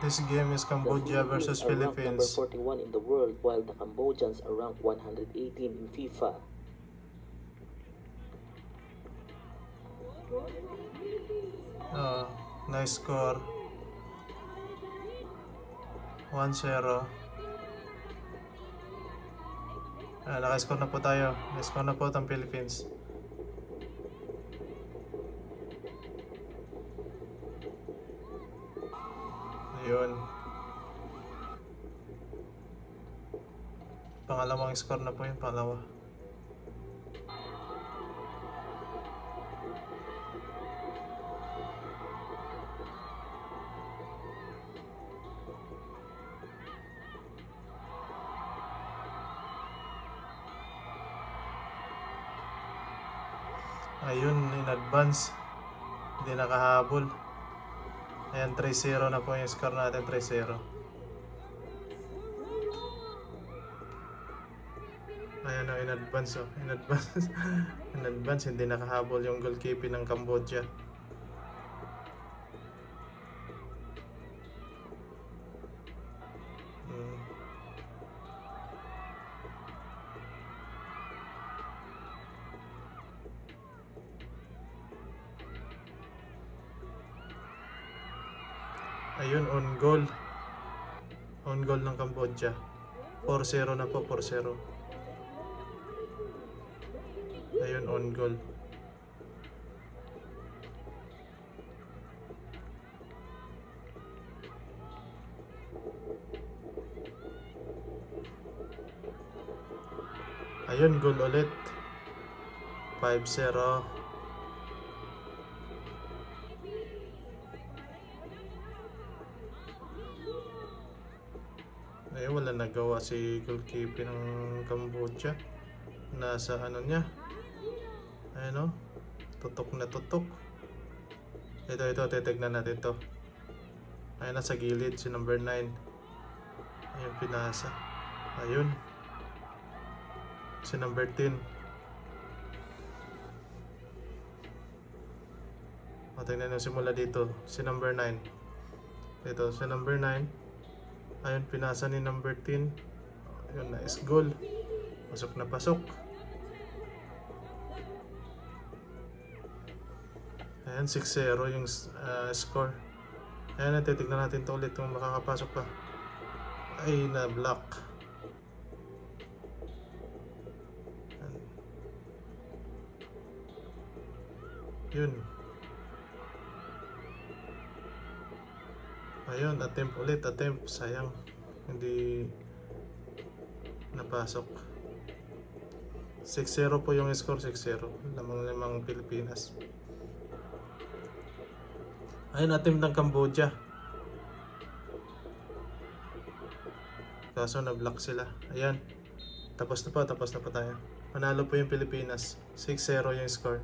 This game is The Cambodia Philippines versus are ranked number Philippines. 41 in the world while the Cambodians are ranked 118 in FIFA. Nice score. 1-0. Naka-score na po tayo. Naka-score na po ang Philippines. Ayun. Pangalawang score na po yung pangalawa. Ayun, in advance. Hindi nakahabol. Ayan, 3-0 na po yung score natin, 3-0. Ayan o, in advance o. In advance. In advance, hindi nakahabol yung goalkeeping ng Cambodia. Ayun, on goal. On goal ng Cambodia. 4-0 na po, 4-0. Ayun, on goal. Ayun, goal ulit. 5-0. Eh, wala nagawa si goalkeeper ng Cambodia. Nasa ano niya. Ayun o. Tutok na tutok. Ito, titignan natin to. Ayun, nasa gilid si number 9. Ayun, pinasa. Ayun. Si number 10. Tingnan nyo simula dito. Si number 9. Ito, si number 9. Ayun, pinasa ni number 10. Ayun, nice goal. Pasok na pasok. Ayan, 6-0 yung score. Ayan, titignan natin ito ulit kung makakapasok pa. Ay, na-block. Yun. Ayun, attempt ulit, attempt. Sayang, hindi napasok. 6-0 po yung score, 6-0. Lamang Pilipinas. Ayun, attempt ng Cambodia. Kaso na-block sila. Ayan, tapos na po tayo. Manalo po yung Pilipinas. 6-0 yung score.